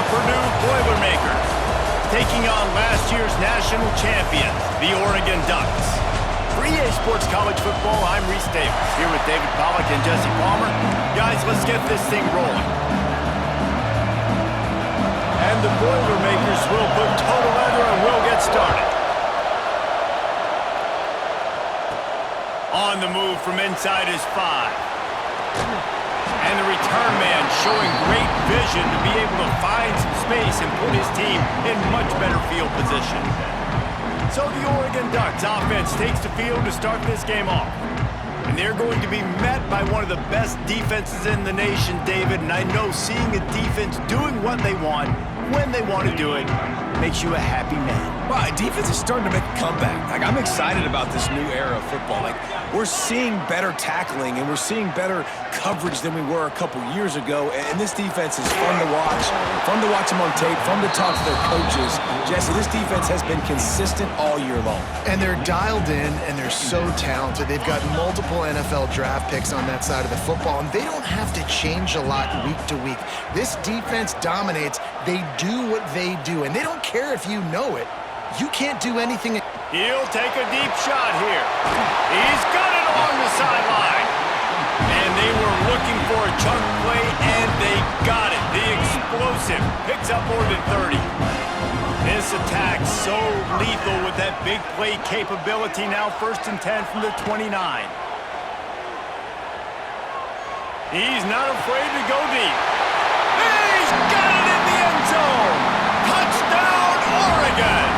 Purdue Boilermakers, taking on last year's national champions, the Oregon Ducks. For EA Sports College Football, I'm Reese Davis, here with David Pollack and Jesse Palmer. Guys, let's get this thing rolling. And the Boilermakers will put total leather and we'll get started. On the move from inside his 5. And the return man showing great vision to be able to find some space and put his team in much better field position. So the Oregon Ducks offense takes the field to start this game off. And they're going to be met by one of the best defenses in the nation, David. And I know seeing a defense doing what they want, when they want to do it, makes you a happy man. Well, defense is starting to make a comeback. I'm excited about this new era of football. We're seeing better tackling and we're seeing better coverage than we were a couple years ago. And this defense is fun to watch them on tape, fun to talk to their coaches. Jesse, this defense has been consistent all year long. And they're dialed in and they're so talented. They've got multiple NFL draft picks on that side of the football, and they don't have to change a lot week to week. This defense dominates. They do what they do, and they don't care if you know it. You can't do anything. He'll take a deep shot here. He's got it along the sideline. And they were looking for a chunk play, and they got it. The explosive picks up more than 30. This attack so lethal with that big play capability. Now 1st and 10 from the 29. He's not afraid to go deep. He's got it in the end zone. Touchdown, Oregon.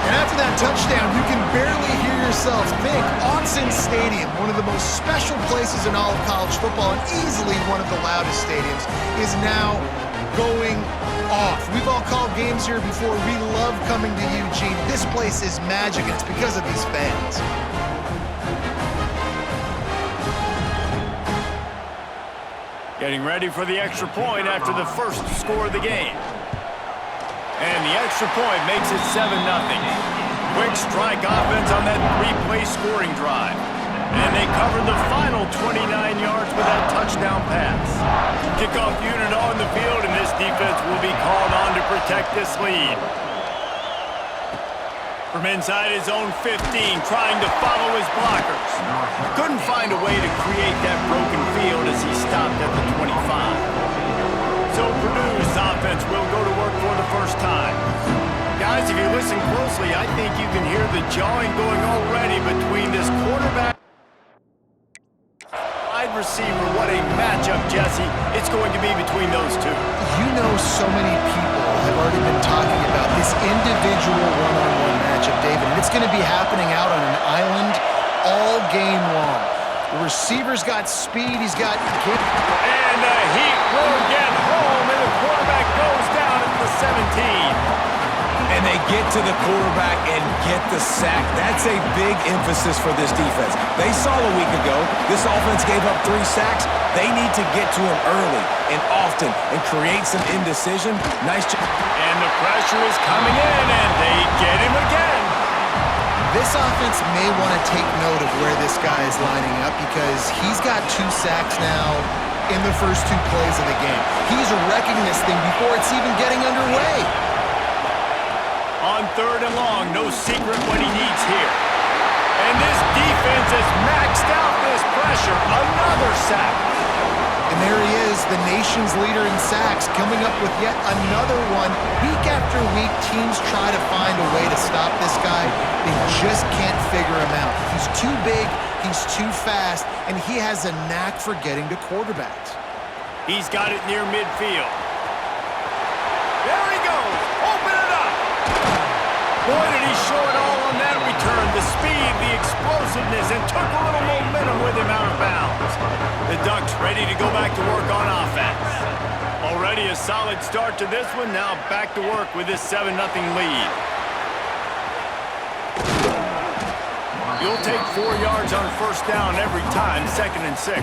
And after that touchdown, you can barely hear yourself think. Autzen Stadium, one of the most special places in all of college football and easily one of the loudest stadiums, is now going off. We've all called games here before. We love coming to Eugene. This place is magic, and it's because of these fans. Getting ready for the extra point after the first score of the game. And the extra point makes it 7-0. Quick strike offense on that 3-play scoring drive. And they cover the final 29 yards with that touchdown pass. Kickoff unit on the field, and this defense will be called on to protect this lead. From inside his own 15, trying to follow his blockers. Couldn't find a way to create that broken field as he stopped at the 25. So Purdue's offense will go to work for the first time. Guys, if you listen closely, I think you can hear the jawing going already between this quarterback and wide receiver. What a matchup, Jesse. It's going to be between those two. You know, so many people have already been talking about this individual one-on-one matchup, David, and it's going to be happening out on an island all game long. The receiver's got speed, he's got... And the Heat will get home, and the quarterback goes down at the 17. And they get to the quarterback and get the sack. That's a big emphasis for this defense. They saw a week ago, this offense gave up 3 sacks. They need to get to him early and often and create some indecision. Nice job. And the pressure is coming in, and they get him again. This offense may want to take note of where this guy is lining up because he's got 2 sacks now in the first 2 plays of the game. He's wrecking this thing before it's even getting underway. On 3rd and long, no secret what he needs here. And this defense has maxed out this pressure. Another sack. And there he is, the nation's leader in sacks, coming up with yet another one. Week after week, teams try to find a way to stop this guy. They just can't figure him out. He's too big, he's too fast, and he has a knack for getting to quarterbacks. He's got it near midfield. There he goes. Open it up. Boy, did he show it all on that return. The speed, the explosiveness, and took a little momentum with him out of bounds. The Ducks ready to go back to work on offense. Already a solid start to this one. Now back to work with this 7-0 lead. You'll take 4 yards on first down every time, 2nd and 6.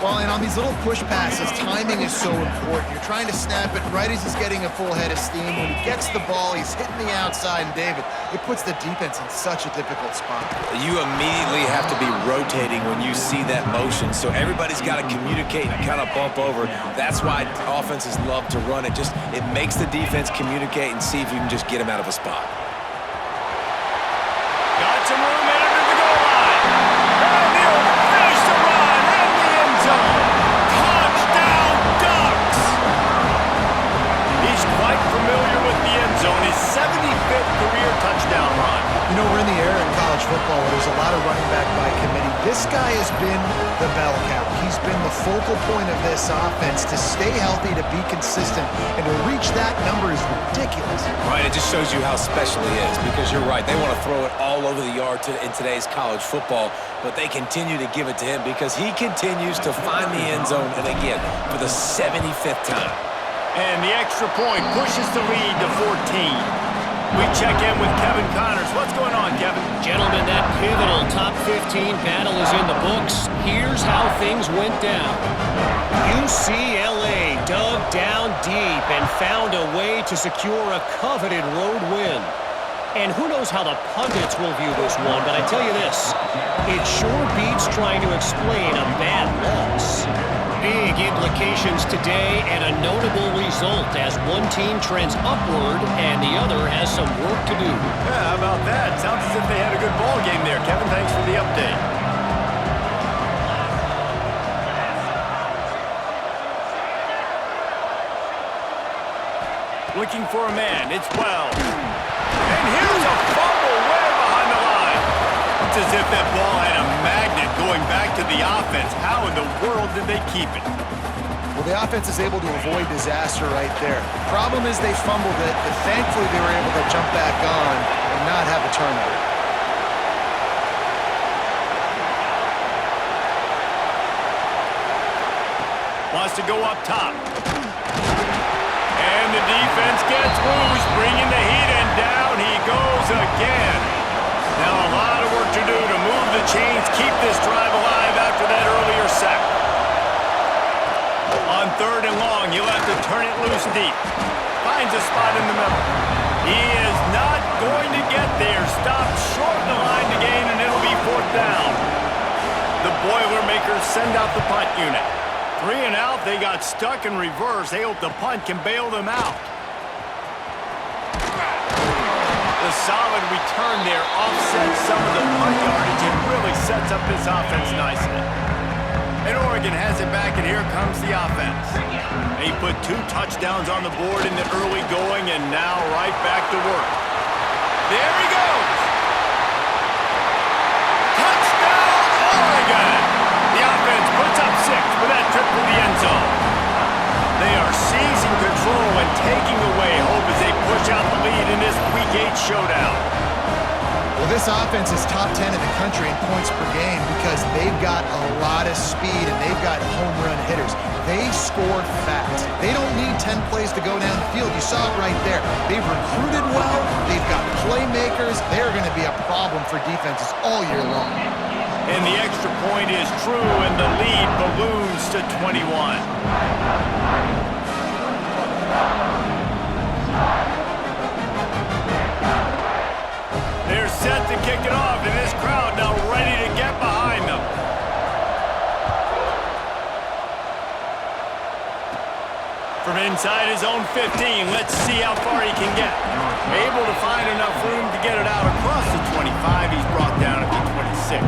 Well, and on these little push passes, timing is so important. You're trying to snap it right as he's getting a full head of steam. When he gets the ball, he's hitting the outside, and David, it puts the defense in such a difficult spot. You immediately have to be rotating when you see that motion, so everybody's got to communicate and kind of bump over. That's why offenses love to run it. It makes the defense communicate and see if you can just get him out of a spot. Got some room headed to the goal line. And he'll finish the run in the end zone. Touchdown, Ducks! He's quite familiar with the end zone. His 75th career touchdown run. You know, we're in the era in college football where there's a lot of running back by committee. This guy has been the bell cow. He's been the focal point of this offense. To stay healthy, to be consistent, and to reach that number is ridiculous. Right, it just shows you how special he is, because you're right. They want to throw it all over the yard in today's college football, but they continue to give it to him because he continues to find the end zone, and again, for the 75th time. And the extra point pushes the lead to 14. We check in with Kevin Connors. What's going on, Kevin? Gentlemen, that pivotal top 15 battle is in the books. Here's how things went down. UCLA dug down deep and found a way to secure a coveted road win. And who knows how the pundits will view this one, but I tell you this, it sure beats trying to explain a bad loss. Big implications today and a notable result as one team trends upward and the other has some work to do. Yeah, how about that? Sounds as if they had a good ball game there. Kevin, thanks for the update. Looking for a man. It's Wells. And here's a fumble way behind the line. It's as if that ball had a magnet going back to the offense. How in the world did they keep it? Well, the offense is able to avoid disaster right there. Problem is they fumbled it, but thankfully they were able to jump back on and not have a turnover. Wants to go up top. And the defense gets loose, bringing the heat, and down he goes again. Now a lot of work to do to move the chains, keep this drive alive after that earlier sack. On 3rd and long, he'll have to turn it loose deep. Finds a spot in the middle. He is not going to get there. Stopped short of the line to gain, and it'll be 4th down. The Boilermakers send out the punt unit. 3 and out, they got stuck in reverse. They hope the punt can bail them out. The solid return there offsets some of the punt yardage and really sets up this offense nicely. And Oregon has it back, and here comes the offense. They put 2 touchdowns on the board in the early going, and now right back to work. There he goes! Touchdown, Oregon! The offense puts up 6 with that trip to the end zone. They are seizing control and taking away hope as they push out the lead in this Week 8 showdown. Well, this offense is top 10 in the country in points per game because they've got a lot of speed and they've got home run hitters. They score fast. They don't need 10 plays to go down the field. You saw it right there. They've recruited well. They've got playmakers. They're going to be a problem for defenses all year long. And the extra point is true, and the lead balloons to 21. They're set to kick it off, and this crowd now ready to get behind them. From inside his own 15, let's see how far he can get. Able to find enough room to get it out across the 25. He's brought down at the 26.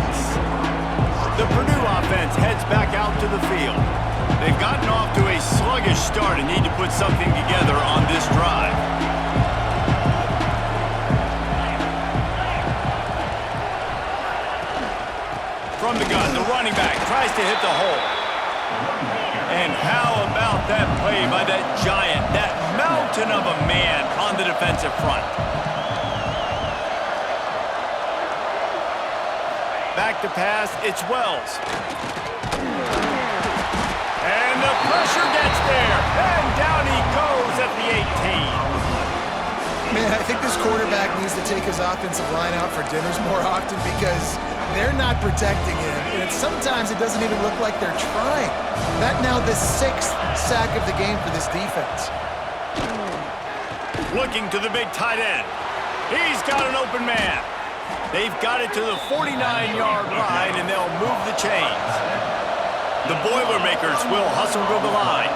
The Purdue offense heads back out to the field. They've gotten off to a sluggish start and need to put something together on this drive. From the gun, the running back tries to hit the hole. And how about that play by that giant, that mountain of a man on the defensive front? Back to pass, it's Wells. And the pressure gets there, and down he goes at the 18. Man, I think this quarterback needs to take his offensive line out for dinners more often because they're not protecting him. And sometimes it doesn't even look like they're trying. That now the 6th sack of the game for this defense. Looking to the big tight end. He's got an open man. They've got it to the 49-yard line, and they'll move the chains. The Boilermakers will hustle to the line.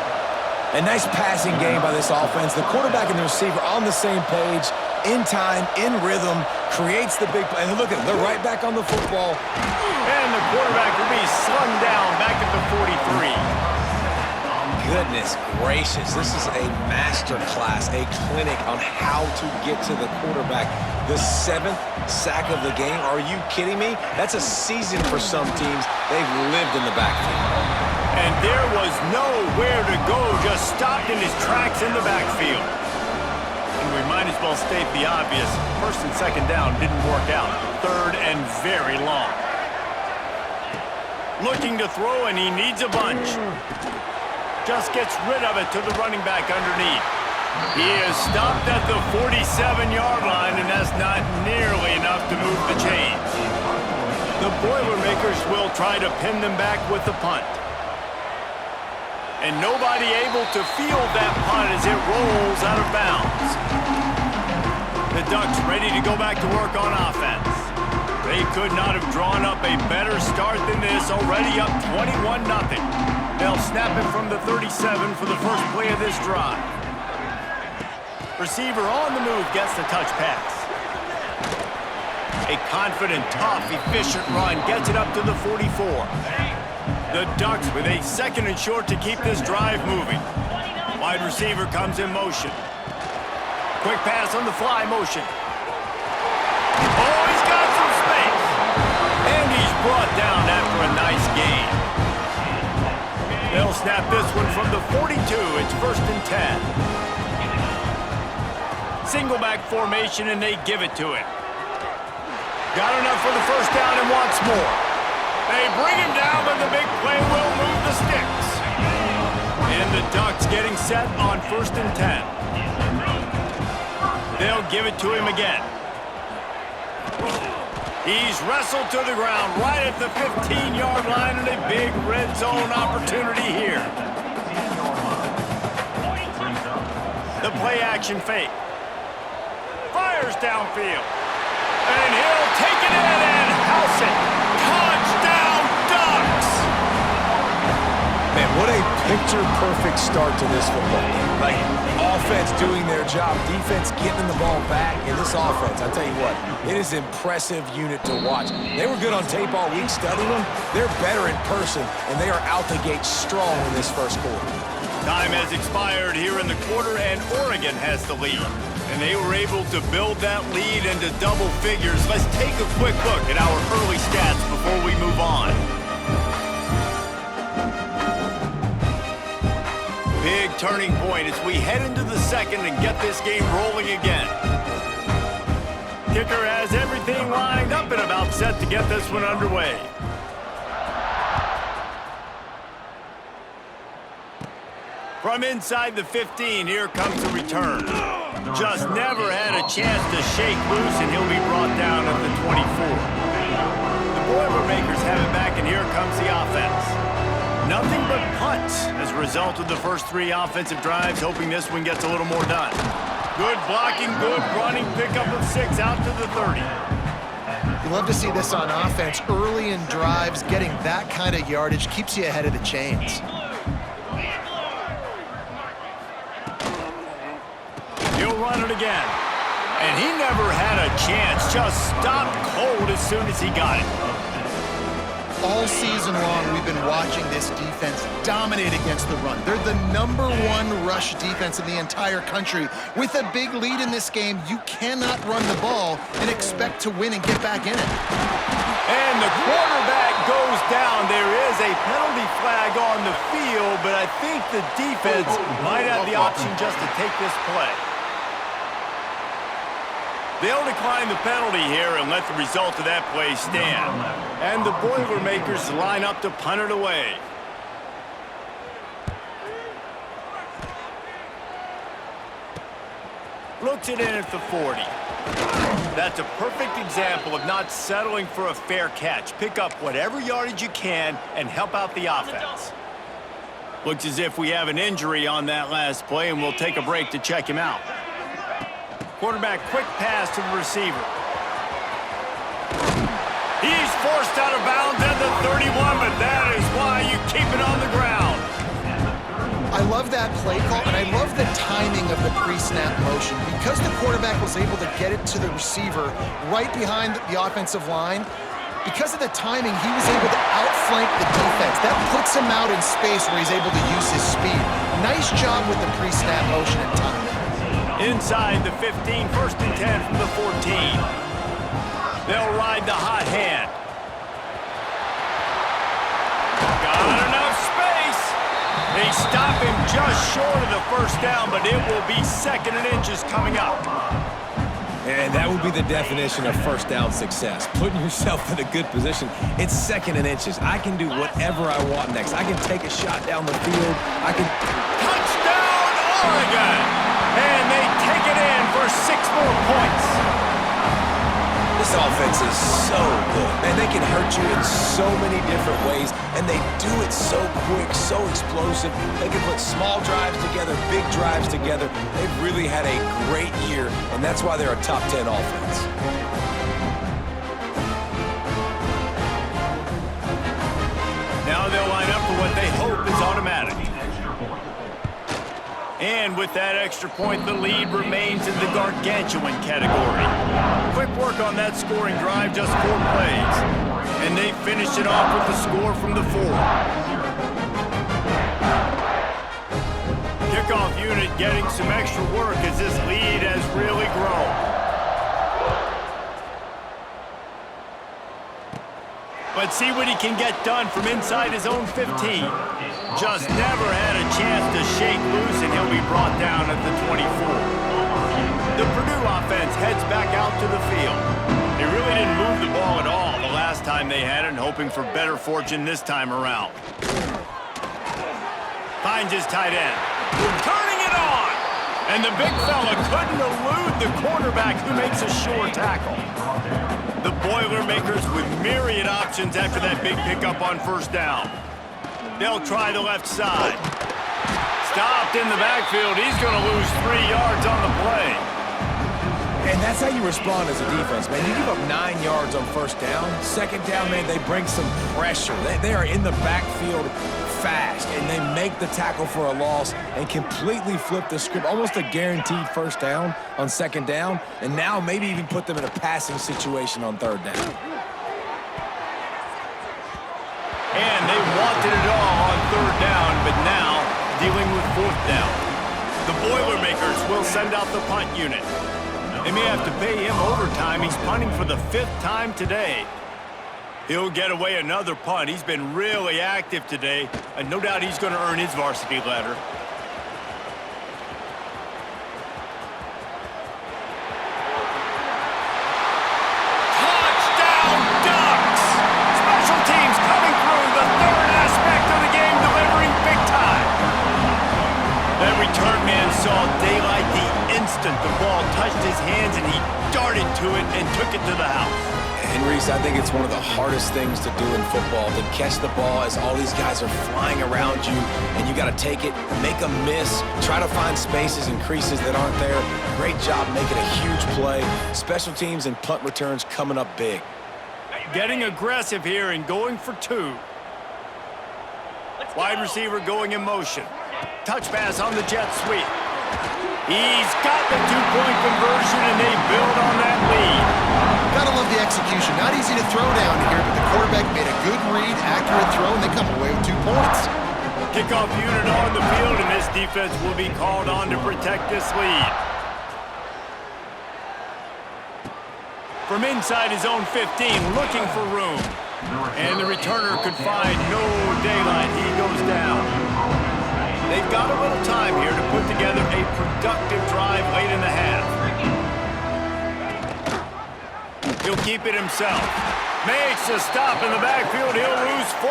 A nice passing game by this offense. The quarterback and the receiver on the same page, in time, in rhythm, creates the big play. And look at it, they're right back on the football. And the quarterback will be slung down back at the 43. Goodness gracious, this is a master class, a clinic on how to get to the quarterback. The 7th sack of the game, are you kidding me? That's a season for some teams. They've lived in the backfield. And there was nowhere to go, just stopped in his tracks in the backfield. And we might as well state the obvious. 1st and 2nd down didn't work out. 3rd and very long. Looking to throw, and he needs a bunch. Just gets rid of it to the running back underneath. He is stopped at the 47-yard line, and that's not nearly enough to move the chains. The Boilermakers will try to pin them back with the punt. And nobody able to field that punt as it rolls out of bounds. The Ducks ready to go back to work on offense. They could not have drawn up a better start than this, already up 21-0. They'll snap it from the 37 for the first play of this drive. Receiver on the move gets the touch pass. A confident, tough, efficient run gets it up to the 44. The Ducks with a 2nd and short to keep this drive moving. Wide receiver comes in motion. Quick pass on the fly motion. Oh, he's got some space. And he's brought down after a nice gain. They'll snap this one from the 42. It's 1st and 10. Single back formation, and they give it to him. Got enough for the 1st down and wants more. They bring him down, but the big play will move the sticks. And the Ducks getting set on 1st and 10. They'll give it to him again. He's wrestled to the ground right at the 15-yard line, and a big red zone opportunity here. The play action fake. Fires downfield. And he'll take it in and house it. Touchdown, Ducks! Man, what a picture-perfect start to this football game. Like, offense doing their job, defense getting the ball back, and this offense, I tell you what, it is an impressive unit to watch. They were good on tape all week studying them. They're better in person, and they are out the gate strong in this first quarter. Time has expired here in the quarter, and Oregon has the lead. And they were able to build that lead into double figures. Let's take a quick look at our early stats before we move on. Big turning point as we head into the 2nd and get this game rolling again. Kicker has everything lined up and about set to get this one underway. From inside the 15, here comes the return. Just never had a chance to shake loose, and he'll be brought down at the 24. The Boilermakers have it back, and here comes the offense. Nothing but punts as a result of the first 3 offensive drives, hoping this one gets a little more done. Good blocking, good running, pickup of 6 out to the 30. You love to see this on offense. Early in drives, getting that kind of yardage keeps you ahead of the chains. He'll run it again. And he never had a chance. Just stopped cold as soon as he got it. All season long, we've been watching this defense dominate against the run. They're the #1 rush defense in the entire country. With a big lead in this game, you cannot run the ball and expect to win and get back in it. And the quarterback goes down. There is a penalty flag on the field, but I think the defense might have the option just to take this play. They'll decline the penalty here and let the result of that play stand. And the Boilermakers line up to punt it away. Looks it in at the 40. That's a perfect example of not settling for a fair catch. Pick up whatever yardage you can and help out the offense. Looks as if we have an injury on that last play, and we'll take a break to check him out. Quarterback, quick pass to the receiver. He's forced out of bounds at the 31, but that is why you keep it on the ground. I love that play call, and I love the timing of the pre-snap motion. Because the quarterback was able to get it to the receiver right behind the offensive line, because of the timing, he was able to outflank the defense. That puts him out in space where he's able to use his speed. Nice job with the pre-snap motion and timing. Inside the 15, 1st and 10 from the 14. They'll ride the hot hand. Got enough space. They stop him just short of the 1st down, but it will be 2nd and inches coming up. And that would be the definition of 1st down success. Putting yourself in a good position. It's 2nd and inches. I can do whatever I want next. I can take a shot down the field. I can... Touchdown, Oregon! And they take it in for 6 more points. This offense is so good. Man, they can hurt you in so many different ways, and they do it so quick, so explosive. They can put small drives together, big drives together. They've really had a great year, and that's why they're a top 10 offense. Now they'll line up for what they hope is automatic. And with that extra point, the lead remains in the gargantuan category. Quick work on that scoring drive, just 4 plays. And they finish it off with the score from the 4. Kickoff unit getting some extra work as this lead has really grown. But see what he can get done from inside his own 15. Just never had a chance to shake loose, and he'll be brought down at the 24. The Purdue offense heads back out to the field. They really didn't move the ball at all the last time they had it, and hoping for better fortune this time around. Finds his tight end. Turning it on! And the big fella couldn't elude the quarterback who makes a sure tackle. The Boilermakers with myriad options after that big pickup on 1st down. They'll try the left side. Stopped in the backfield. He's going to lose 3 yards on the play. And that's how you respond as a defense, man. You give up 9 yards on 1st down. 2nd down, man, they bring some pressure. They are in the backfield fast, and they make the tackle for a loss and completely flip the script. Almost a guaranteed 1st down on 2nd down, and now maybe even put them in a passing situation on 3rd down. And they wanted it all on 3rd down, but now dealing with 4th down. The Boilermakers will send out the punt unit. They may have to pay him overtime. He's punting for the 5th time today. He'll get away another punt. He's been really active today, and no doubt he's going to earn his varsity letter. Touchdown, Ducks! Special teams coming through, the 3rd aspect of the game, delivering big time. That return man saw daylight the instant the ball touched his hands, and he darted to it and took it to the house. And Reese, I think it's one of the hardest things to do in football, to catch the ball as all these guys are flying around you, and you got to take it, make a miss, try to find spaces and creases that aren't there. Great job making a huge play. Special teams and punt returns coming up big. Getting aggressive here and going for 2. Wide receiver going in motion. Touch pass on the jet sweep. He's got the 2-point conversion, and they build on that lead. Gotta love the execution. Not easy to throw down here, but the quarterback made a good read, accurate throw, and they come away with 2 points. Kickoff unit on the field, and this defense will be called on to protect this lead. From inside his own 15, looking for room. And the returner could find no daylight. He goes down. They've got a little time here to put together a productive drive late in the half. He'll keep it himself. Makes a stop in the backfield. He'll lose 4.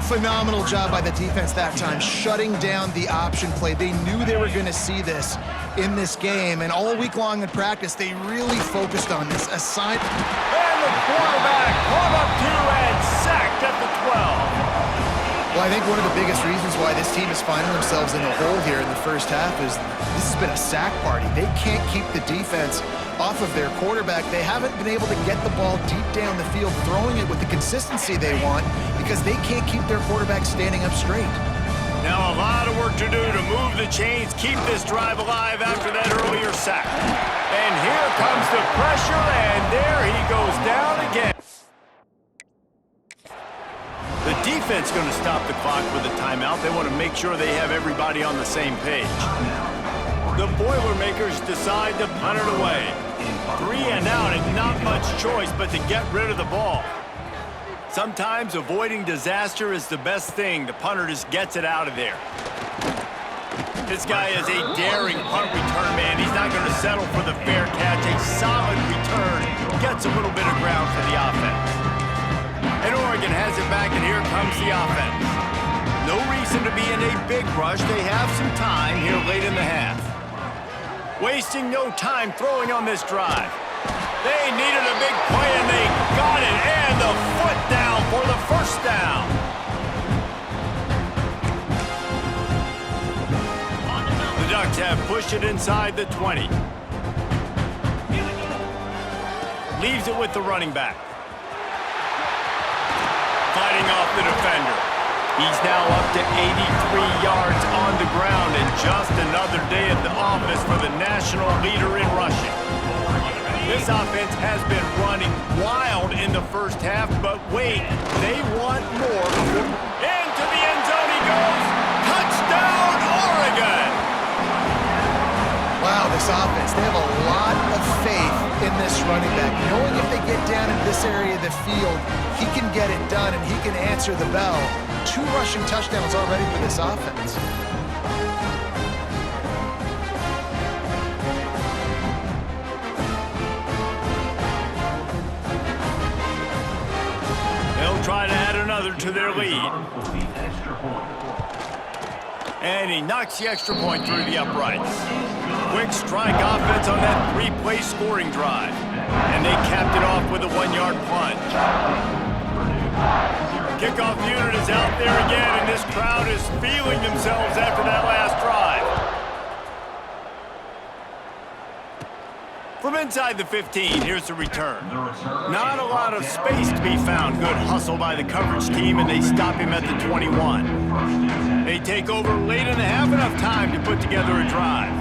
Phenomenal job by the defense that time, shutting down the option play. They knew they were going to see this in this game, and all week long in practice, they really focused on this. And the quarterback caught up to and sacked at the 12. Well, I think one of the biggest reasons why this team is finding themselves in a hole here in the first half is this has been a sack party. They can't keep the defense off of their quarterback. They haven't been able to get the ball deep down the field, throwing it with the consistency they want because they can't keep their quarterback standing up straight. Now a lot of work to do to move the chains, keep this drive alive after that earlier sack. And here comes the pressure, and there he goes down again. The defense going to stop the clock with a timeout. They want to make sure they have everybody on the same page. The Boilermakers decide to punt it away. 3 and out and not much choice but to get rid of the ball. Sometimes avoiding disaster is the best thing. The punter just gets it out of there. This guy is a daring punt return man. He's not going to settle for the fair catch. A solid return gets a little bit of ground for the offense. And Oregon has it back, and here comes the offense. No reason to be in a big rush. They have some time here late in the half. Wasting no time throwing on this drive. They needed a big play, and they got it. And the foot down for the first down. The Ducks have pushed it inside the 20. Leaves it with the running back. Fighting off the defender. He's now up to 83 yards on the ground, and just another day at the office for the national leader in rushing. This offense has been running wild in the first half, but wait, they want more. Into the end zone he goes. Touchdown, Oregon! Wow, this offense, they have a lot of faith in this running back. Knowing if they get down in this area of the field, he can get it done and he can answer the bell. 2 rushing touchdowns already for this offense. They'll try to add another to their lead. And he knocks the extra point through the uprights. Quick strike offense on that 3-play scoring drive. And they capped it off with a 1-yard plunge. Kickoff unit is out there again, and this crowd is feeling themselves after that last drive. From inside the 15, here's the return. Not a lot of space to be found. Good hustle by the coverage team, and they stop him at the 21. They take over late in the half, enough time to put together a drive.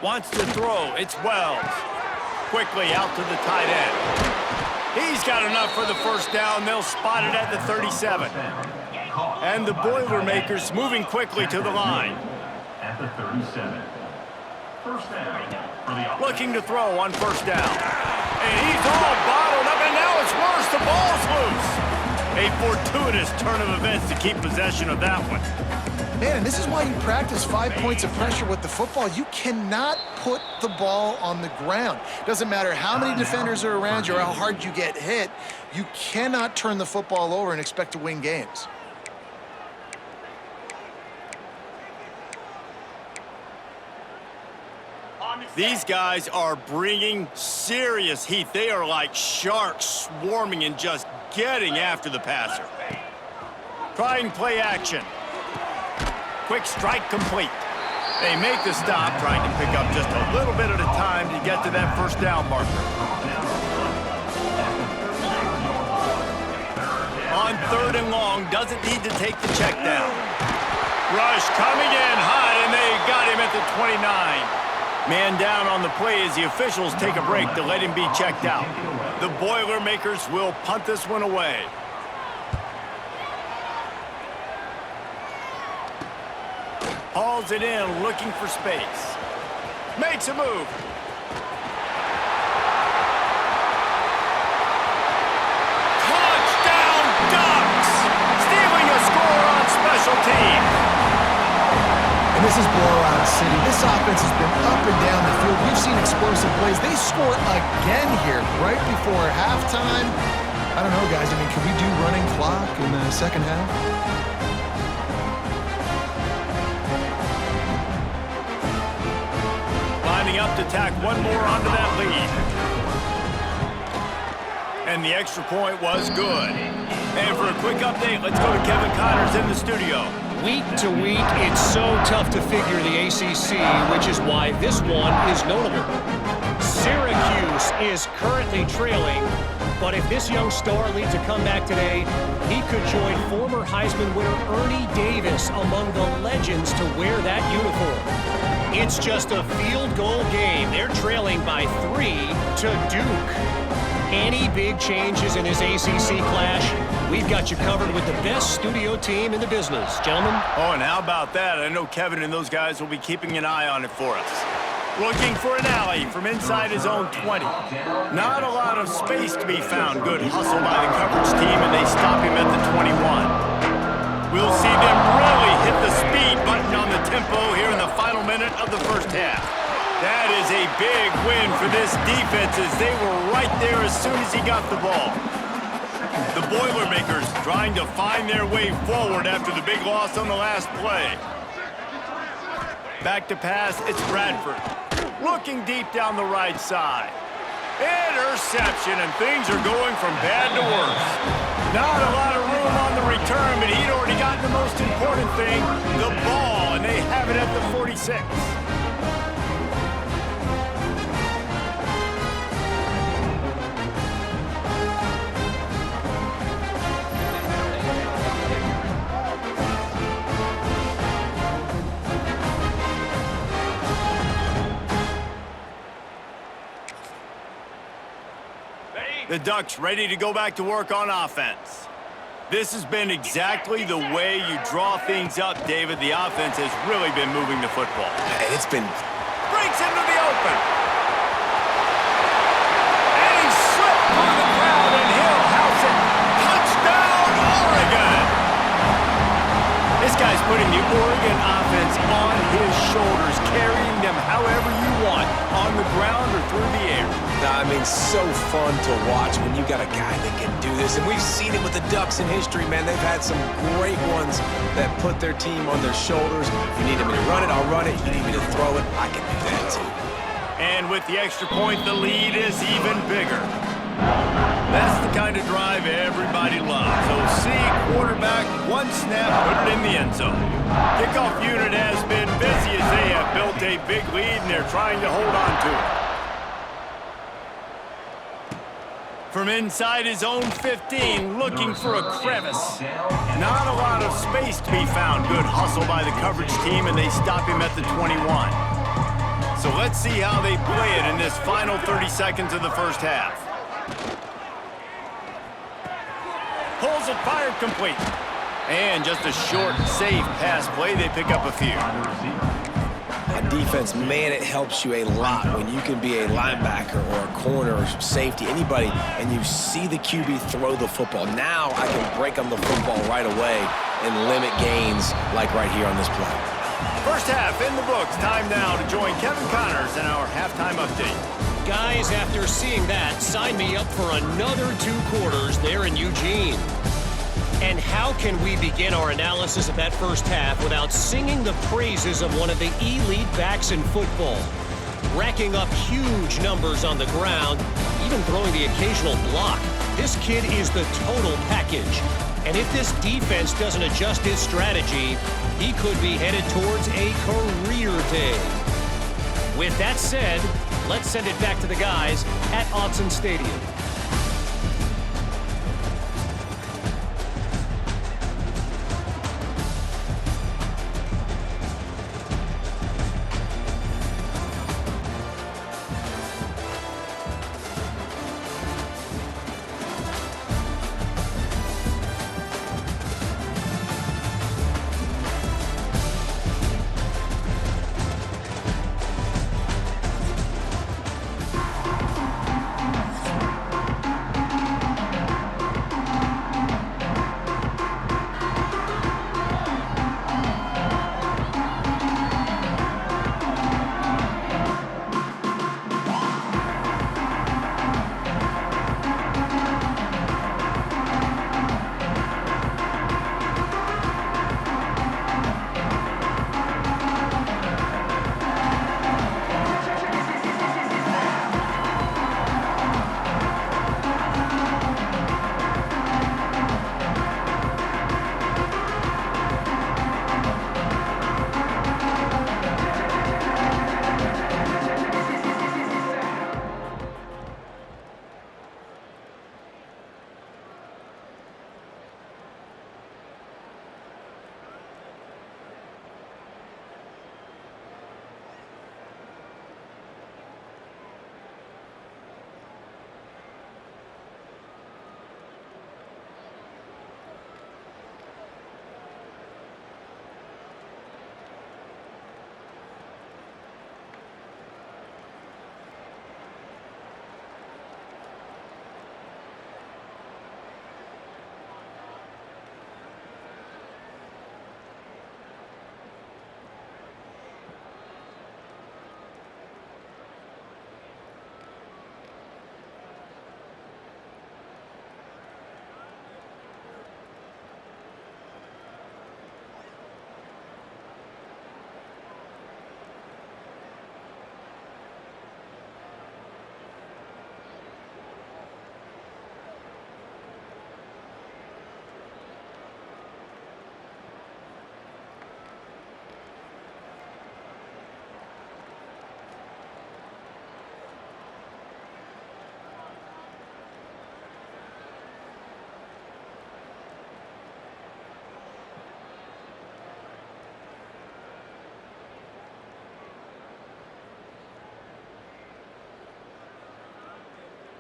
Wants to throw. It's Wells. Quickly out to the tight end. He's got enough for the first down. They'll spot it at the 37. And the Boilermakers moving quickly to the line. At the 37. First down for the looking to throw on first down. And he's all bottled up, and now it's worse. The ball's loose. A fortuitous turn of events to keep possession of that one. Man, and this is why you practice 5 points of pressure with the football. You cannot put the ball on the ground. Doesn't matter how many defenders are around you or how hard you get hit. You cannot turn the football over and expect to win games. These guys are bringing serious heat. They are like sharks swarming and just getting after the passer. Trying play action. Quick strike complete. They make the stop, trying to pick up just a little bit at a time to get to that first down marker. On 3rd and long, doesn't need to take the check down. Rush coming in hot, and they got him at the 29. Man down on the play as the officials take a break to let him be checked out. The Boilermakers will punt this one away. Hauls it in, looking for space. Makes a move. Touchdown, Ducks! Stealing a score on special teams. And this is blowout city. This offense has been up and down the field. We've seen explosive plays. They score again here right before halftime. I don't know, guys. I mean, can we do running clock in the second half? Lining up to tack one more onto that lead. And the extra point was good. And for a quick update, let's go to Kevin Connors in the studio. Week to week, it's so tough to figure the ACC, which is why this one is notable. Syracuse is currently trailing, but if this young star leads a comeback today, he could join former Heisman winner Ernie Davis among the legends to wear that uniform. It's just a field goal game. They're trailing by 3 to Duke. Any big changes in this ACC clash? We've got you covered with the best studio team in the business. Gentlemen? Oh, and how about that? I know Kevin and those guys will be keeping an eye on it for us. Looking for an alley from inside his own 20. Not a lot of space to be found. Good hustle by the coverage team, and they stop him at the 21. We'll see them really hit the speed button on the tempo here in the final minute of the first half. That is a big win for this defense as they were right there as soon as he got the ball. The Boilermakers trying to find their way forward after the big loss on the last play. Back to pass, it's Bradford. Looking deep down the right side. Interception, and things are going from bad to worse. Not a lot of room on the return, but he'd already gotten the most important thing, the ball, and they have it at the 46. The Ducks ready to go back to work on offense. This has been exactly the way you draw things up, David. The offense has really been moving the football. And it's been... Breaks into the open. And he slipped through the crowd, and he'll house it. Touchdown, Oregon! This guy's putting the Oregon offense on his shoulders, carrying them however you want, on the ground or through the air. I mean, so fun to watch when you got a guy that can do this. And we've seen it with the Ducks in history, man. They've had some great ones that put their team on their shoulders. If you need me to run it, I'll run it. You need me to throw it, I can do that too. And with the extra point, the lead is even bigger. That's the kind of drive everybody loves. OC, quarterback, one snap, put it in the end zone. Kickoff unit has been busy as they have built a big lead, and they're trying to hold on to it. From inside his own 15, looking for a crevice. Not a lot of space to be found. Good hustle by the coverage team, and they stop him at the 21. So let's see how they play it in this final 30 seconds of the first half. Pulls it, fired complete. And just a short, safe pass play. They pick up a few. On defense, man, it helps you a lot when you can be a linebacker or a corner or safety, anybody, and you see the QB throw the football. Now I can break on the football right away and limit gains like right here on this play. First half in the books. Time now to join Kevin Connors in our halftime update. Guys, after seeing that, sign me up for another 2 quarters there in Eugene. And how can we begin our analysis of that first half without singing the praises of one of the elite backs in football? Racking up huge numbers on the ground, even throwing the occasional block. This kid is the total package. And if this defense doesn't adjust his strategy, he could be headed towards a career day. With that said, let's send it back to the guys at Autzen Stadium.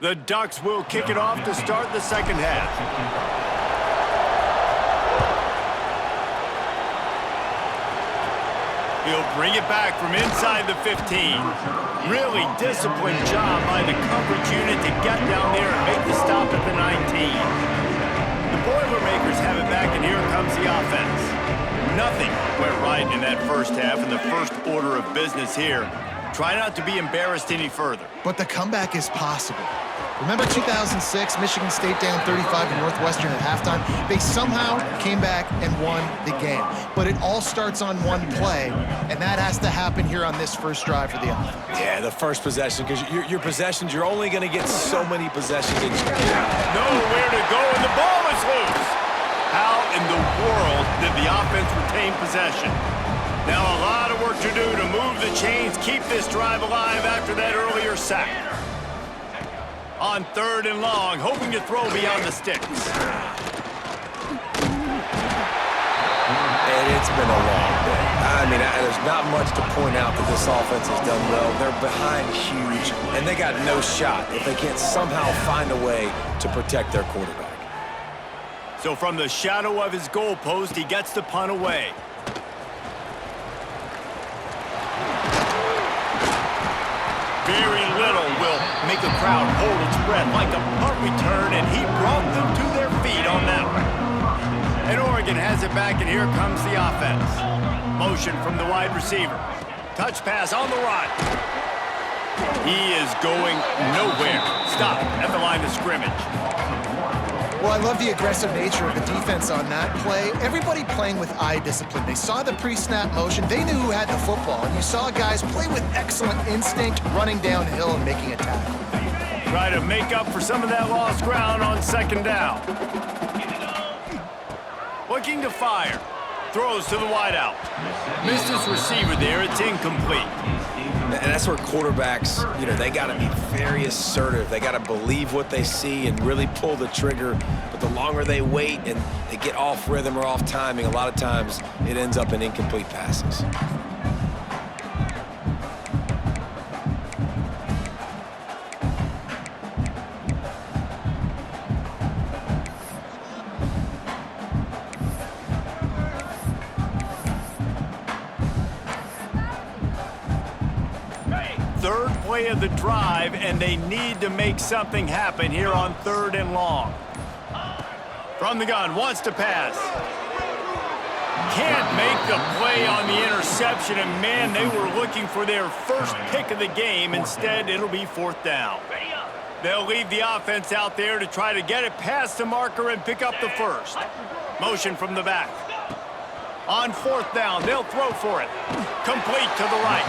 The Ducks will kick it off to start the second half. He'll bring it back from inside the 15. Really disciplined job by the coverage unit to get down there and make the stop at the 19. The Boilermakers have it back, and here comes the offense. Nothing went right in that first half, and the first order of business here. Try not to be embarrassed any further. But the comeback is possible. Remember 2006, Michigan State down 35 to Northwestern at halftime? They somehow came back and won the game. But it all starts on one play, and that has to happen here on this first drive for the offense. Yeah, the first possession, because your possessions, you're only going to get so many possessions. Nowhere to go, and the ball is loose. How in the world did the offense retain possession? Now a lot of work to do to move the chains, keep this drive alive after that earlier sack. On 3rd and long, hoping to throw beyond the sticks. And it's been a long day. I mean, there's not much to point out that this offense has done well. They're behind huge, and they got no shot if they can't somehow find a way to protect their quarterback. So from the shadow of his goalpost, he gets the punt away. Very little will make a crowd hold its breath like a punt return, and he brought them to their feet on that one. And Oregon has it back, and here comes the offense. Motion from the wide receiver. Touch pass on the right. He is going nowhere. Stop at the line of scrimmage. Well, I love the aggressive nature of the defense on that play. Everybody playing with eye discipline. They saw the pre-snap motion. They knew who had the football. And you saw guys play with excellent instinct, running downhill and making a tackle. Try to make up for some of that lost ground on 2nd down. Looking to fire. Throws to the wideout. Missed his receiver there. It's incomplete. And that's where quarterbacks, they got to be very assertive. They got to believe what they see and really pull the trigger. But the longer they wait and they get off rhythm or off timing, a lot of times it ends up in incomplete passes. Third play of the drive, and they need to make something happen here on 3rd and long. From the gun, wants to pass. Can't make the play on the interception, and man, they were looking for their first pick of the game. Instead, it'll be 4th down. They'll leave the offense out there to try to get it past the marker and pick up the first. Motion from the back. On 4th down, they'll throw for it. Complete to the right.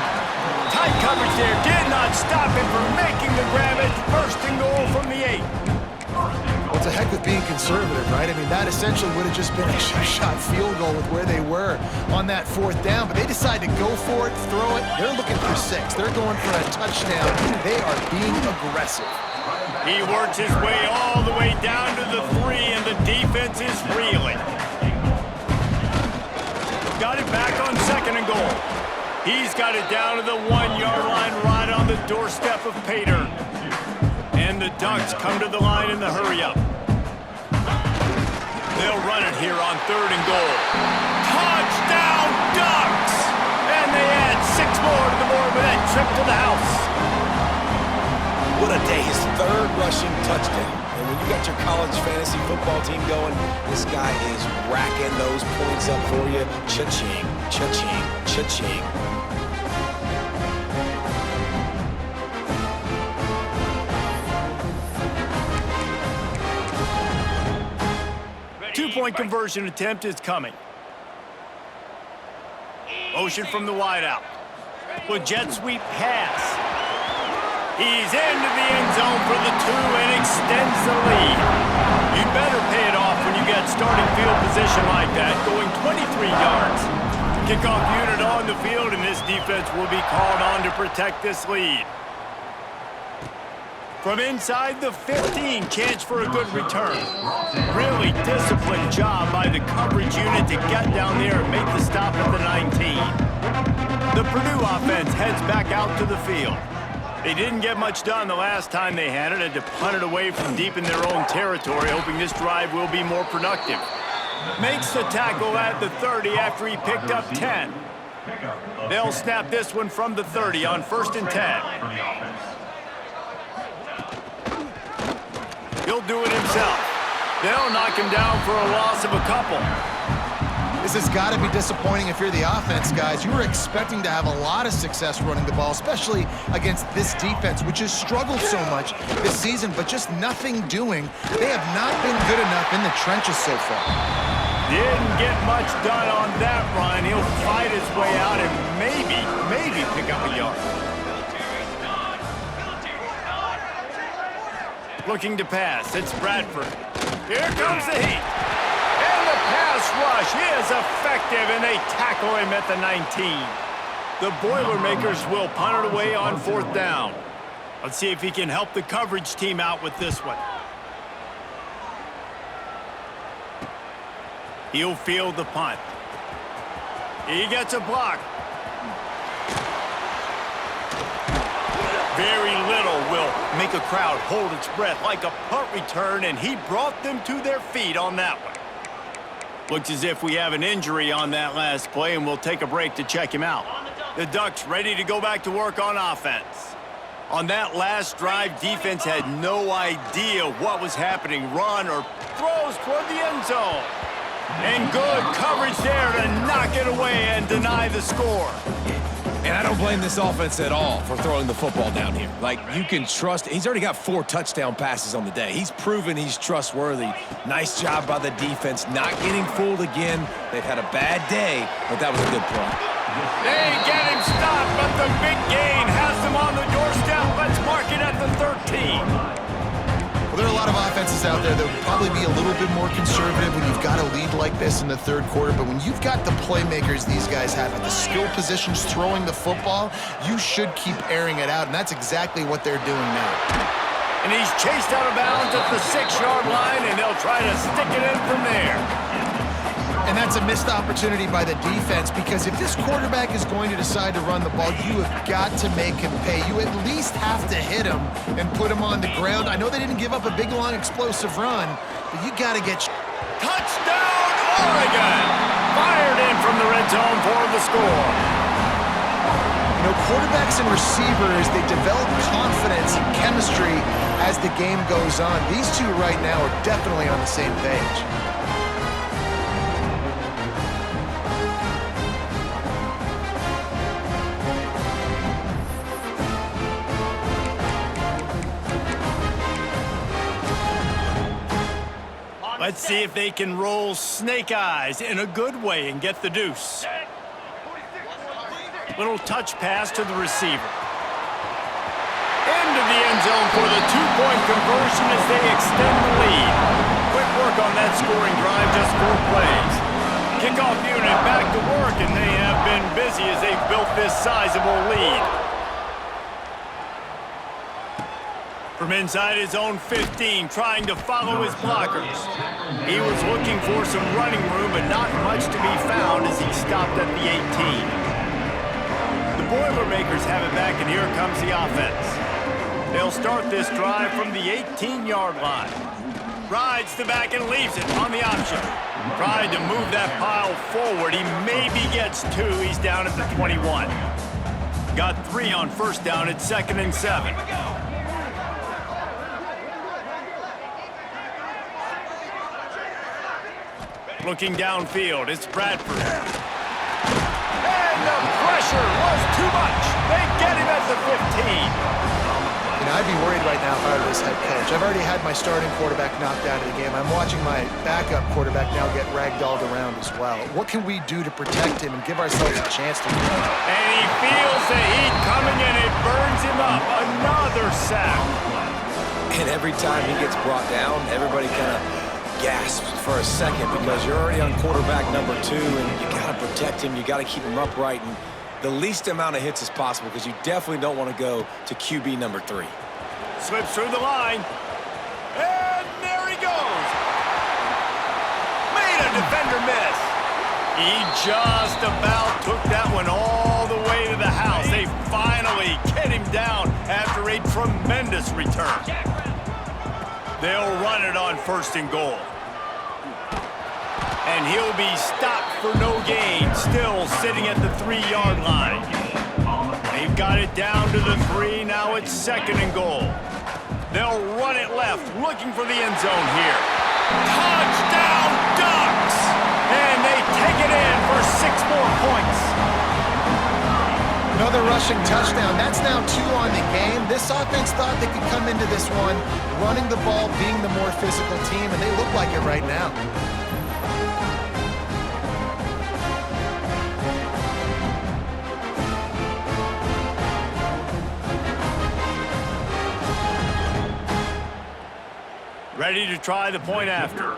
Tight coverage there. Did not stop him from making the grab. It's 1st and goal from the 8. Well, it's a heck with being conservative, right? I mean, that essentially would have just been a shot field goal with where they were on that 4th down. But they decide to go for it, throw it. They're looking for 6. They're going for a touchdown. They are being aggressive. He works his way all the way down to the 3, and the defense is reeling. Got it back on 2nd and goal. He's got it down to the 1-yard line right on the doorstep of Pater. And the Ducks come to the line in the hurry-up. They'll run it here on 3rd and goal. Touchdown, Ducks! And they add 6 more to the board with that trip to the house. What a day, his 3rd rushing touchdown. And when you got your college fantasy football team going, this guy is racking those points up for you. Cha-ching, cha-ching, cha-ching. Two-point conversion attempt is coming. Motion from the wideout. With jet sweep pass. He's into the end zone for the 2 and extends the lead. You better pay it off when you get starting field position like that, going 23 yards. Kickoff unit on the field, and this defense will be called on to protect this lead. From inside the 15, chance for a good return. Really disciplined job by the coverage unit to get down there and make the stop at the 19. The Purdue offense heads back out to the field. They didn't get much done the last time they had it. Had to punt it away from deep in their own territory, hoping this drive will be more productive. Makes the tackle at the 30 after he picked up 10. They'll snap this one from the 30 on 1st and 10. He'll do it himself. They'll knock him down for a loss of a couple. This has got to be disappointing if you're the offense, guys. You were expecting to have a lot of success running the ball, especially against this defense, which has struggled so much this season, but just nothing doing. They have not been good enough in the trenches so far. Didn't get much done on that run. He'll fight his way out and maybe pick up a yard. Looking to pass. It's Bradford. Here comes the heat. And the pass rush is effective, and they tackle him at the 19. The Boilermakers will punt it away on 4th down. Let's see if he can help the coverage team out with this one. He'll field the punt. He gets a block. Very little will make a crowd hold its breath like a punt return, and he brought them to their feet on that one. Looks as if we have an injury on that last play, and we'll take a break to check him out. The Ducks ready to go back to work on offense. On that last drive, defense had no idea what was happening. Run or throws toward the end zone. And good coverage there to knock it away and deny the score. And I don't blame this offense at all for throwing the football down here. Like, you can trust. He's already got 4 touchdown passes on the day. He's proven he's trustworthy. Nice job by the defense, not getting fooled again. They've had a bad day, but that was a good play. They get him stopped, but the big gain has them on the doorstep. Let's mark it at the 13. Well, there are a lot of offenses out there that would probably be a little bit more conservative when you've got a lead like this in the 3rd quarter, but when you've got the playmakers these guys have at the skill positions throwing the football, you should keep airing it out, and that's exactly what they're doing now. And he's chased out of bounds at the 6-yard line, and they'll try to stick it in from there. And that's a missed opportunity by the defense, because if this quarterback is going to decide to run the ball, you have got to make him pay. You at least have to hit him and put him on the ground. I know they didn't give up a big, long, explosive run, but you got to get... Touchdown, Oregon! Fired in from the red zone for the score. You know, quarterbacks and receivers, they develop confidence and chemistry as the game goes on. These two right now are definitely on the same page. Let's see if they can roll snake eyes in a good way and get the deuce. Little touch pass to the receiver. Into the end zone for the 2-point conversion as they extend the lead. Quick work on that scoring drive, just 4 plays. Kickoff unit back to work, and they have been busy as they've built this sizable lead. From inside his own 15, trying to follow his blockers. He was looking for some running room, but not much to be found as he stopped at the 18. The Boilermakers have it back, and here comes the offense. They'll start this drive from the 18-yard line. Rides the back and leaves it on the option. Tried to move that pile forward. He maybe gets 2. He's down at the 21. Got 3 on 1st down at 2nd and 7. Looking downfield, it's Bradford. And the pressure was too much. They get him at the 15. You know, I'd be worried right now if I were this head coach. I've already had my starting quarterback knocked out of the game. I'm watching my backup quarterback now get ragdolled around as well. What can we do to protect him and give ourselves a chance to win? And he feels the heat coming, and it burns him up. Another sack. And every time he gets brought down, everybody kind of gasps for a second because you're already on quarterback number 2, and you got to protect him. You got to keep him upright and the least amount of hits as possible, because you definitely don't want to go to QB number 3. Slips through the line. And there he goes. Made a defender miss. He just about took that one all the way to the house. They finally get him down after a tremendous return. They'll run it on 1st and goal. And he'll be stopped for no gain, still sitting at the 3-yard line. They've got it down to the 3, now it's 2nd and goal. They'll run it left, looking for the end zone here. Touchdown, Ducks! And they take it in for 6 more points. Another rushing touchdown. That's now 2 on the game. This offense thought they could come into this one running the ball, being the more physical team, and they look like it right now. Ready to try the point after.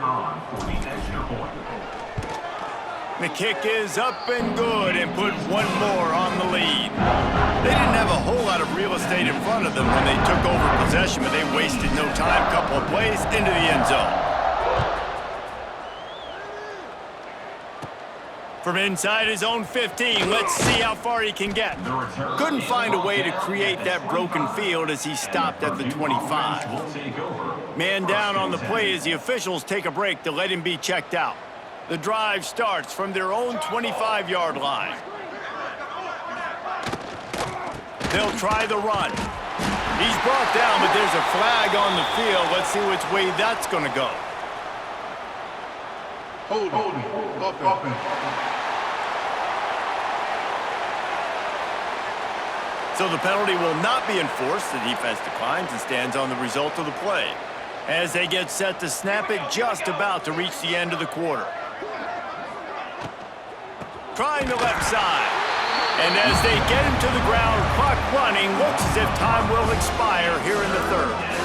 The kick is up and good and put 1 more on the lead. They didn't have a whole lot of real estate in front of them when they took over possession, but they wasted no time. Couple of plays into the end zone. From inside his own 15, let's see how far he can get. Couldn't find a way to create that broken field as he stopped at the 25. Man down on the play as the officials take a break to let him be checked out. The drive starts from their own 25-yard line. They'll try the run. He's brought down, but there's a flag on the field. Let's see which way that's going to go. So the penalty will not be enforced. The defense declines and stands on the result of the play. As they get set to snap it, just about to reach the end of the quarter. Trying the left side. And as they get him to the ground, clock running, looks as if time will expire here in the 3rd.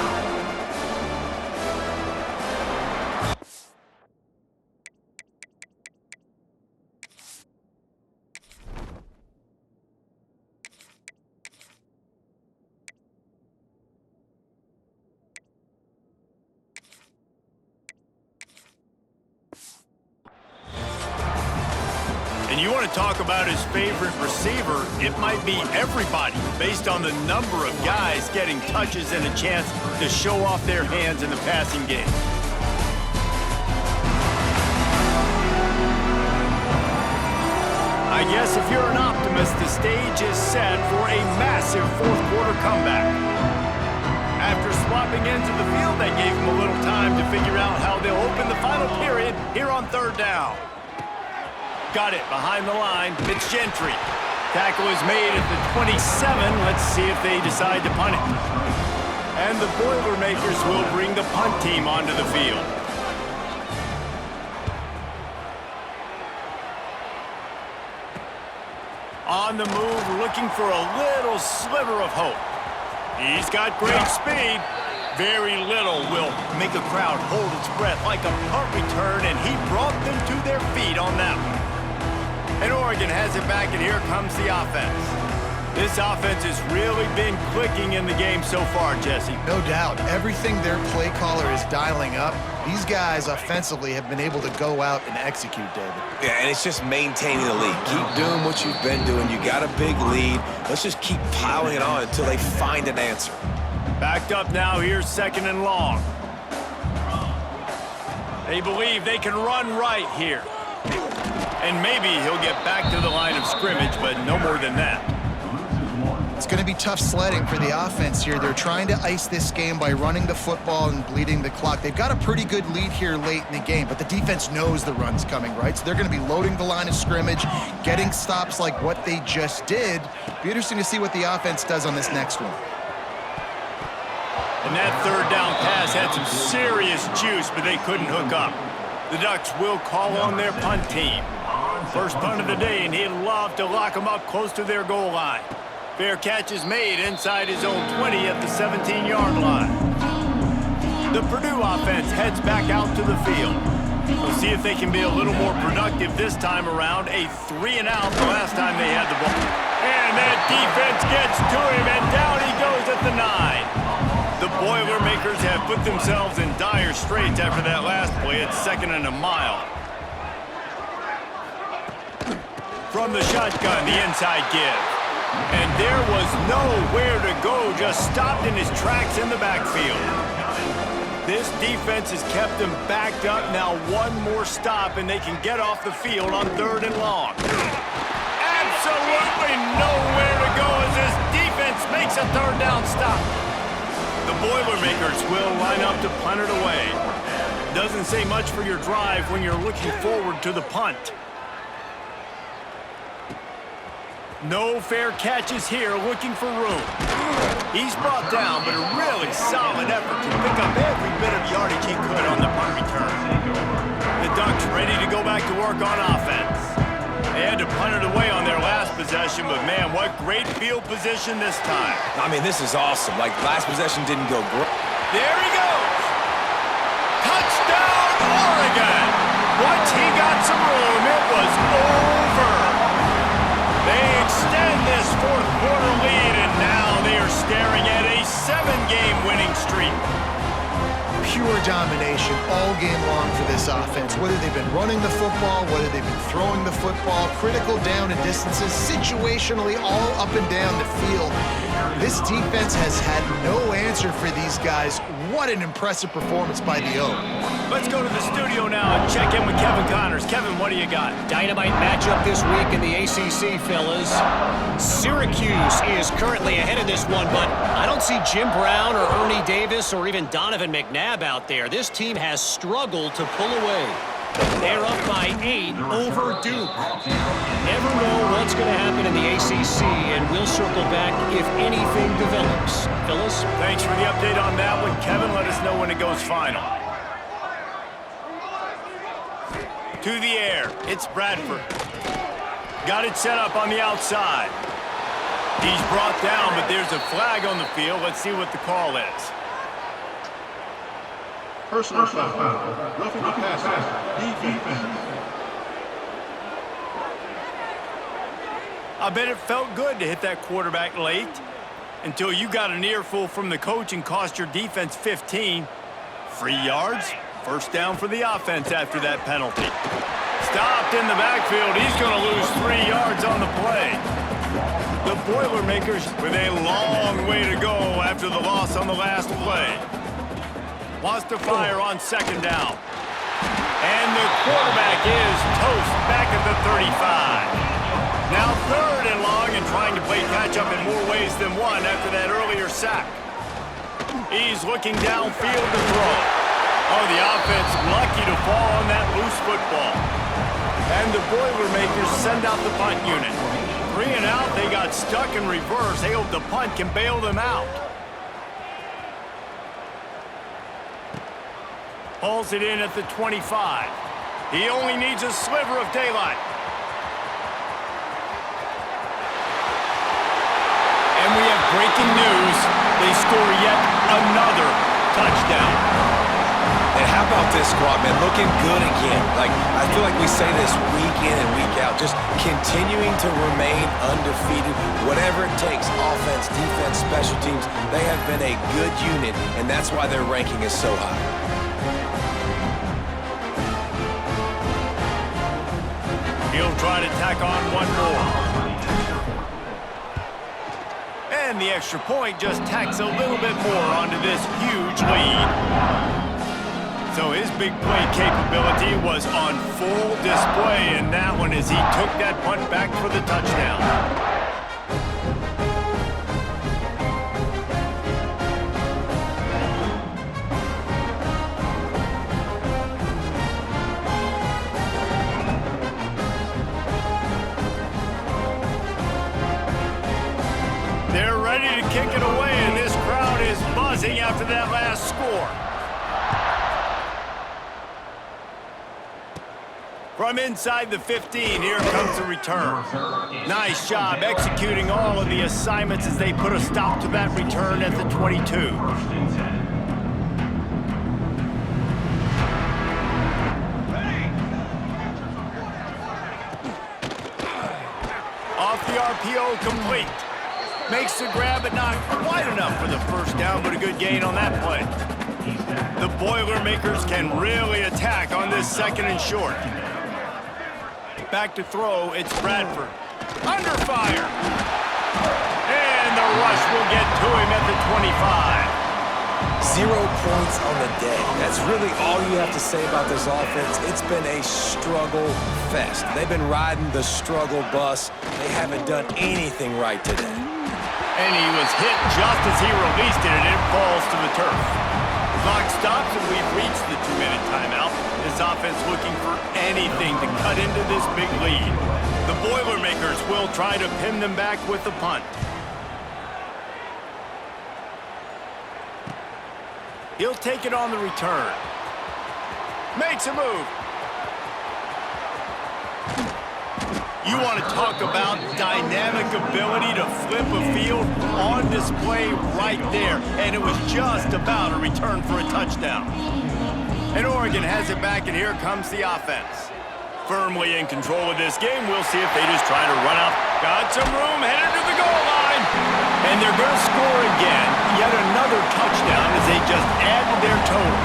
And you want to talk about his favorite receiver, it might be everybody based on the number of guys getting touches and a chance to show off their hands in the passing game. I guess if you're an optimist, the stage is set for a massive 4th quarter comeback. After swapping ends of the field, that gave them a little time to figure out how they'll open the final period here on 3rd down. Got it behind the line. It's Gentry. Tackle is made at the 27. Let's see if they decide to punt it. And the Boilermakers will bring the punt team onto the field. On the move, looking for a little sliver of hope. He's got great speed. Very little will make a crowd hold its breath like a punt return, and he brought them to their feet on that one. And Oregon has it back, and here comes the offense. This offense has really been clicking in the game so far, Jesse. No doubt. Everything their play caller is dialing up, these guys offensively have been able to go out and execute, David. Yeah, and it's just maintaining the lead. Keep doing what you've been doing. You got a big lead. Let's just keep piling it on until they find an answer. Backed up now, here's 2nd and long. They believe they can run right here. And maybe he'll get back to the line of scrimmage, but no more than that. It's going to be tough sledding for the offense here. They're trying to ice this game by running the football and bleeding the clock. They've got a pretty good lead here late in the game, but the defense knows the run's coming, right? So they're going to be loading the line of scrimmage, getting stops like what they just did. Be interesting to see what the offense does on this next one. And that 3rd down pass had some serious juice, but they couldn't hook up. The Ducks will call on their punt team. First punt of the day, and he'd love to lock them up close to their goal line. Fair catch is made inside his own 20 at the 17-yard line. The Purdue offense heads back out to the field. We'll see if they can be a little more productive this time around. A 3-and-out the last time they had the ball. And that defense gets to him, and down he goes at the 9. The Boilermakers have put themselves in dire straits after that last play. It's 2nd and a mile. From the shotgun, the inside give. And there was nowhere to go, just stopped in his tracks in the backfield. This defense has kept them backed up. Now one more stop, and they can get off the field on 3rd and long. Absolutely nowhere to go as this defense makes a 3rd down stop. The Boilermakers will line up to punt it away. Doesn't say much for your drive when you're looking forward to the punt. No fair catches here, looking for room. He's brought down, but a really solid effort to pick up every bit of yardage he could on the punt return. The Ducks ready to go back to work on offense. They had to punt it away on their last possession, but man, what great field position this time. I mean, this is awesome. Like, last possession didn't go great. There he goes! Touchdown, Oregon! Once he got some room, it was over. They extend this 4th quarter lead, and now they are staring at a 7-game winning streak. Pure domination all game long for this offense. Whether they've been running the football, whether they've been throwing the football, critical down and distances, situationally all up and down the field. This defense has had no answer for these guys. What an impressive performance by the O. Let's go to the studio now and check in with Kevin Connors. Kevin, what do you got? Dynamite matchup this week in the ACC, fellas. Syracuse is currently ahead of this one, but I don't see Jim Brown or Ernie Davis or even Donovan McNabb out there. This team has struggled to pull away. They're up by 8 over Duke. Never know what's going to happen in the ACC, and we'll circle back if anything develops. Phyllis? Thanks for the update on that one, Kevin. Let us know when it goes final. To the air, it's Bradford. Got it set up on the outside. He's brought down, but there's a flag on the field. Let's see what the call is. Personal foul. Roughing the passer. Defense. I bet it felt good to hit that quarterback late until you got an earful from the coach and cost your defense 15. 3 yards, 1st down for the offense after that penalty. Stopped in the backfield. He's going to lose 3 yards on the play. The Boilermakers with a long way to go after the loss on the last play. Wants to fire on 2nd down. And the quarterback is toast back at the 35. Now 3rd and long and trying to play catch-up in more ways than one after that earlier sack. He's looking downfield to throw. Oh, the offense lucky to fall on that loose football. And the Boilermakers send out the punt unit. 3 and out, they got stuck in reverse. They hope the punt can bail them out. Hauls it in at the 25. He only needs a sliver of daylight. And we have breaking news. They score yet another touchdown. And how about this squad, man? Looking good again. Like, I feel like we say this week in and week out, just continuing to remain undefeated, whatever it takes, offense, defense, special teams. They have been a good unit, and that's why their ranking is so high. He'll try to tack on one more. And the extra point just tacks a little bit more onto this huge lead. So his big play capability was on full display in that one as he took that punt back for the touchdown. They're ready to kick it away, and this crowd is buzzing after that last score. From inside the 15, here comes the return. Nice job executing all of the assignments as they put a stop to that return at the 22. Off the RPO, complete. Makes the grab, but not quite enough for the 1st down, but a good gain on that play. The Boilermakers can really attack on this 2nd and short. Back to throw, it's Bradford. Under fire. And the rush will get to him at the 25. 0 points on the day. That's really all you have to say about this offense. It's been a struggle fest. They've been riding the struggle bus. They haven't done anything right today. And he was hit just as he released it, and it falls to the turf. Clock stops, and we've reached the 2-minute timeout. This offense looking for anything to cut into this big lead. The Boilermakers will try to pin them back with the punt. He'll take it on the return. Makes a move. You want to talk about dynamic ability to flip a field on display right there. And it was just about a return for a touchdown. And Oregon has it back, and here comes the offense. Firmly in control of this game. We'll see if they just try to run out. Got some room, headed to the goal line. And they're going to score again. Yet another touchdown as they just add to their total.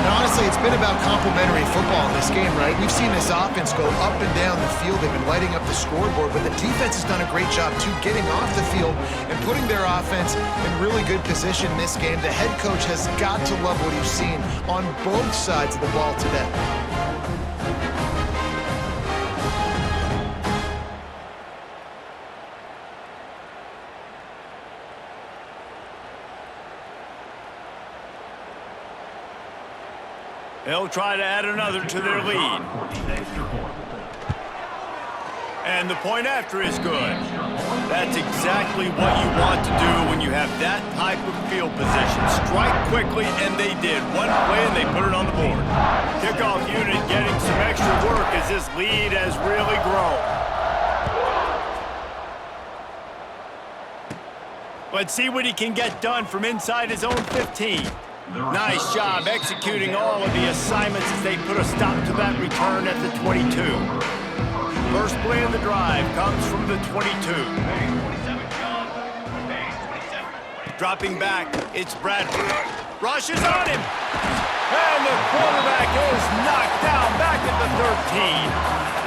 And honestly, it's been about complementary football in this game, right? We've seen this offense go up and down the field. They've been lighting up the scoreboard, but the defense has done a great job, too, getting off the field and putting their offense in really good position in this game. The head coach has got to love what he's seen on both sides of the ball today. They'll try to add another to their lead. And the point after is good. That's exactly what you want to do when you have that type of field position. Strike quickly, and they did. One play, and they put it on the board. Kickoff unit getting some extra work as this lead has really grown. Let's see what he can get done from inside his own 15. Nice job executing all of the assignments as they put a stop to that return at the 22. First play of the drive comes from the 22. Dropping back, it's Bradford. Rushes on him. And the quarterback is knocked down back at the 13.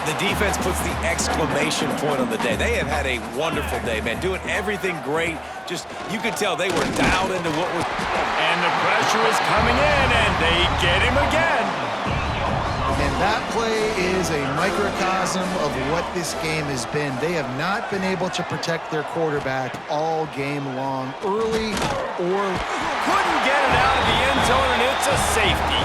The defense puts the exclamation point on the day. They have had a wonderful day, man. Doing everything great. Just, you could tell they were dialed into what was... And the pressure is coming in, and they get him again. And that play is a microcosm of what this game has been. They have not been able to protect their quarterback all game long, early or... Couldn't get it out of the end zone, and it's a safety.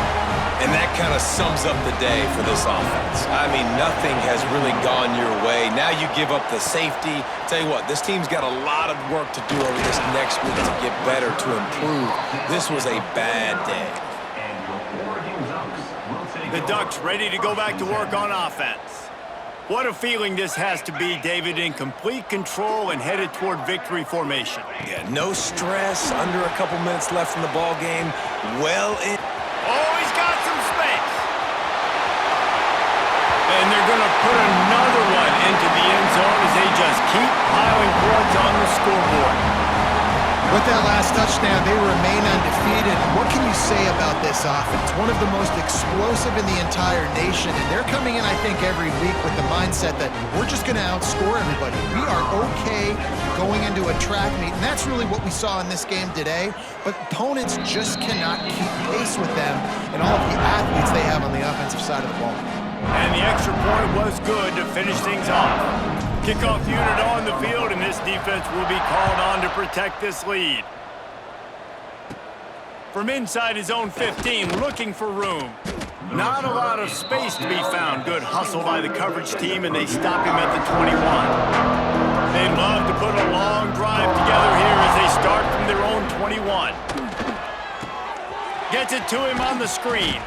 And that kind of sums up the day for this offense. I mean, nothing has really gone your way. Now you give up the safety. Tell you what, this team's got a lot of work to do over this next week to get better, to improve. This was a bad day. The Ducks ready to go back to work on offense. What a feeling this has to be, David, in complete control and headed toward victory formation. Yeah, no stress, under a couple minutes left in the ball game. Well in. Oh, he's got some space. And they're going to put another one into the end zone as they just keep piling points on the scoreboard. With that last touchdown, they remain undefeated. What can you say about this offense? One of the most explosive in the entire nation, and they're coming in, I think, every week with the mindset that we're just going to outscore everybody. We are okay going into a track meet, and that's really what we saw in this game today. But opponents just cannot keep pace with them and all of the athletes they have on the offensive side of the ball. And the extra point was good to finish things off. Kickoff unit on the field, and this defense will be called on to protect this lead. From inside his own 15, looking for room. Not a lot of space to be found. Good hustle by the coverage team, and they stop him at the 21. They'd love to put a long drive together here as they start from their own 21. Gets it to him on the screen.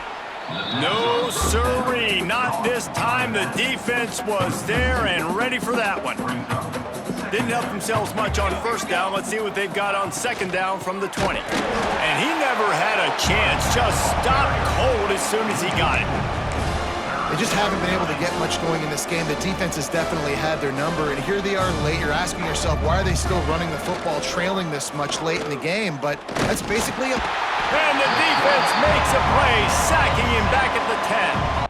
No siree, not this time. The defense was there and ready for that one. Didn't help themselves much on first down. Let's see what they've got on second down from the 20. And he never had a chance. Just stopped cold as soon as he got it. They just haven't been able to get much going in this game. The defense has definitely had their number, and here they are late. You're asking yourself, why are they still running the football trailing this much late in the game? But that's basically a... And the defense makes a play, sacking him back at the 10.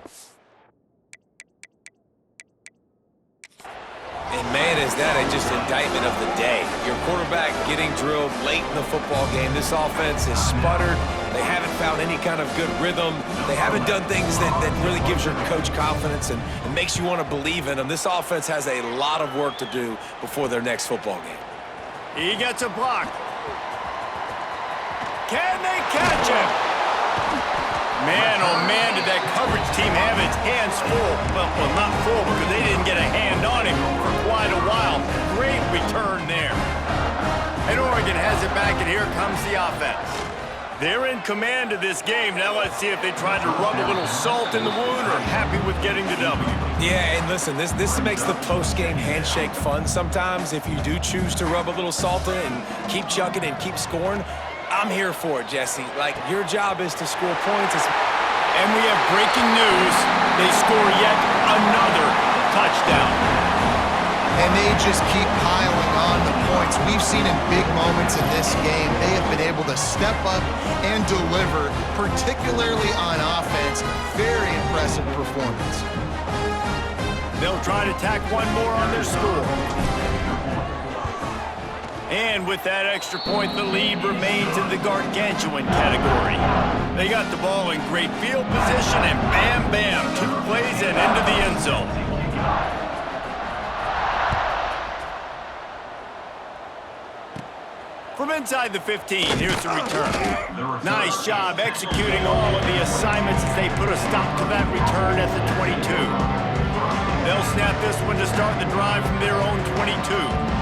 And man, is that just indictment of the day? Your quarterback getting drilled late in the football game. This offense is sputtered. They haven't found any kind of good rhythm. They haven't done things that really gives your coach confidence and makes you want to believe in them. This offense has a lot of work to do before their next football game. He gets a block. Can they catch him? Man, oh man, did that coverage team have its hands full. Well, not full because they didn't get a hand on him for quite a while. Great return there. And Oregon has it back, and here comes the offense. They're in command of this game. Now let's see if they try to rub a little salt in the wound or happy with getting the W. Yeah, and listen, this makes the post-game handshake fun sometimes. If you do choose to rub a little salt in and keep chugging and keep scoring, I'm here for it, Jesse. Like, your job is to score points. And we have breaking news. They score yet another touchdown. And they just keep piling on the points. We've seen in big moments in this game, they have been able to step up and deliver, particularly on offense. Very impressive performance. They'll try to tack one more on their score. And with that extra point, the lead remains in the gargantuan category. They got the ball in great field position, and bam, bam, 2 plays and into the end zone. From inside the 15, here's the return. Nice job executing all of the assignments as they put a stop to that return at the 22. They'll snap this one to start the drive from their own 22.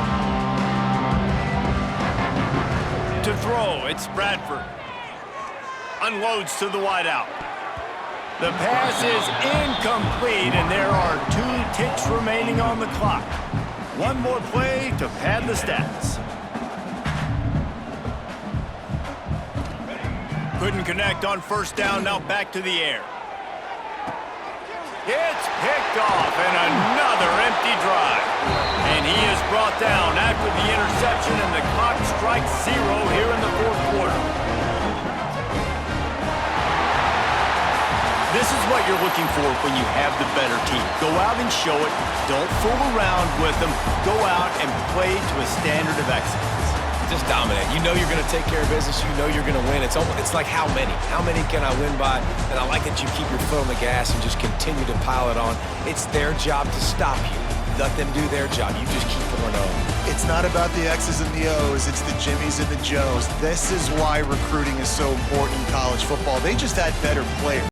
To throw, it's Bradford. Unloads to the wideout. The pass is incomplete, and there are 2 ticks remaining on the clock. One more play to pad the stats. Couldn't connect on first down, now back to the air. It's picked off, and another empty drive. And he is brought down after the interception, and the clock strikes 0 here in the 4th quarter. This is what you're looking for when you have the better team. Go out and show it. Don't fool around with them. Go out and play to a standard of excellence. Just dominate. You know you're going to take care of business. You know you're going to win. It's like how many? How many can I win by? And I like that you keep your foot on the gas and just continue to pile it on. It's their job to stop you. Let them do their job. You just keep pouring on. It's not about the X's and the O's. It's the Jimmies and the Joes. This is why recruiting is so important in college football. They just had better players.